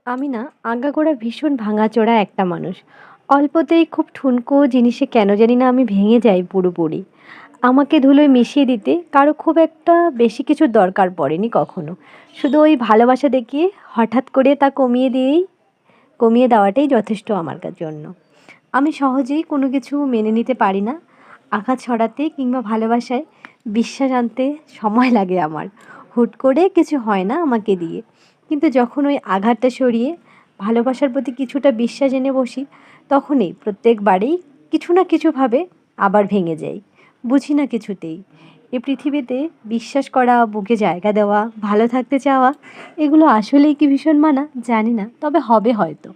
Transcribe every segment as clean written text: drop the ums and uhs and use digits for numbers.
আমি না আগাগোড়া ভীষণ ভাঙাচোরা একটা মানুষ। অল্পতেই খুব ঠুনকো জিনিসে কেন জানি না আমি ভেঙে যাই পুরোপুরি। আমাকে ধুলোয় মিশিয়ে দিতে কারো খুব একটা বেশি কিছুর দরকার পড়েনি কখনো। শুধু ওই ভালোবাসা দেখিয়ে হঠাৎ করে তা কমিয়ে দেওয়াটাই যথেষ্ট আমার জন্য। আমি সহজেই কোনো কিছু মেনে নিতে পারি না। আঘাত ছড়াতে কিংবা ভালোবাসায় বিশ্বাস আনতে সময় লাগে আমার। হুট করে কিছু হয় না আমাকে দিয়ে। কিন্তু যখন ওই আঘাতটা সরিয়ে ভালোবাসার প্রতি কিছুটা বিশ্বাস এনে বসি, তখনই প্রত্যেকবারেই কিছু না কিছুভাবে আবার ভেঙে যাই। বুঝি না কিছুতেই। এ পৃথিবীতে বিশ্বাস করা, বুকে জায়গা দেওয়া, ভালো থাকতে চাওয়া, এগুলো আসলেই কি ভীষণ মানা? জানি না। তবে হবে হয়তো।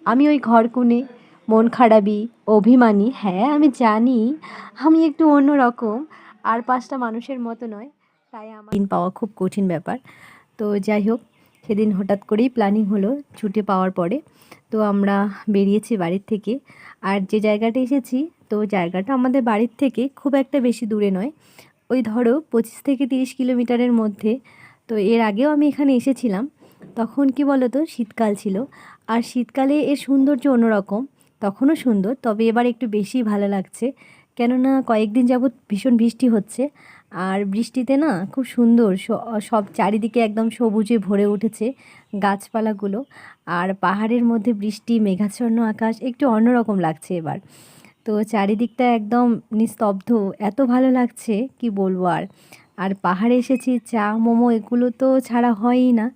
আমি ওই ঘরকুনে, মন খারাপি, অভিমানী, হ্যাঁ আমি জানি আমি একটু অন্যরকম। আর ৫টা মানুষের মতো নয়। তাই আমার দিন পাওয়া খুব কঠিন ব্যাপার। তো যাই হোক, সেদিন হঠাৎ করেই প্ল্যানিং হলো ছুটি পাওয়ার পরে। তো আমরা বেরিয়েছি বাড়ির থেকে। আর যে জায়গাটা এসেছি, তো জায়গাটা আমাদের বাড়ির থেকে খুব একটা বেশি দূরে নয়। ওই ধরো ২৫ থেকে ৩০ কিলোমিটারের মধ্যে। তো এর আগেও আমি এখানে এসেছিলাম। তখন কি বলো তো, শীতকাল ছিল। আর শীতকালে এর সৌন্দর্য অন্যরকম। তখনও সুন্দর, তবে এবার একটু বেশিই ভালো লাগছে। কেননা কয়েকদিন যাবৎ ভীষণ বৃষ্টি হচ্ছে। আর বৃষ্টিতে না খুব সুন্দর সব চারিদিকে একদম সবুজে ভরে উঠেছে গাছপালাগুলো। আর পাহাড়ের মধ্যে বৃষ্টি, মেঘাচ্ছন্ন আকাশ, একটু অন্যরকম লাগছে এবার। তো চারিদিকটা একদম নিস্তব্ধ, এত ভালো লাগছে কি বলবো আর। আর পাহাড়ে এসেছি, চা মোমো এগুলো তো ছাড়া হয়ই না।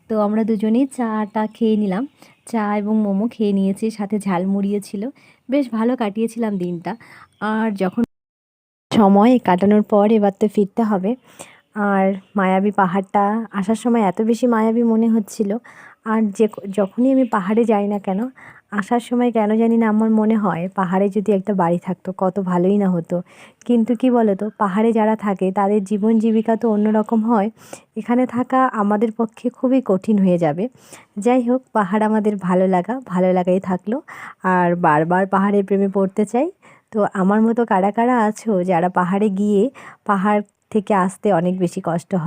তো আমরা দুজনেই চাটা খেয়ে নিলাম। চা এবং মোমো খেয়ে নিয়েছি, সাথে ঝালমুড়িও ছিল। বেশ ভালো কাটিয়েছিলাম দিনটা। আর যখন সময় কাটানোর পর এবার তো ফিরতে হবে। আর মায়াবী পাহাড়টা আসার সময় এত বেশি মায়াবী মনে হচ্ছিল। আর যখনই আমি পাহাড়ে যাই না কেন, আসার সময় কেন জানি না আমার মনে হয় পাহাড়ে যদি একটা বাড়ি থাকতো কত ভালোই না হতো। কিন্তু কি বলো তো, পাহাড়ে যারা থাকে তাদের জীবন জীবিকা তো অন্যরকম হয়। এখানে থাকা আমাদের পক্ষে খুবই কঠিন হয়ে যাবে। যাই হোক, পাহাড় আমাদের ভালো লাগাই থাকলো। আর বারবার পাহাড়ের প্রেমে পড়তে চাই। তো আমার মতো কারা কারা আছো যারা পাহাড়ে গিয়ে পাহাড় থেকে আসতে অনেক বেশি কষ্ট হয়?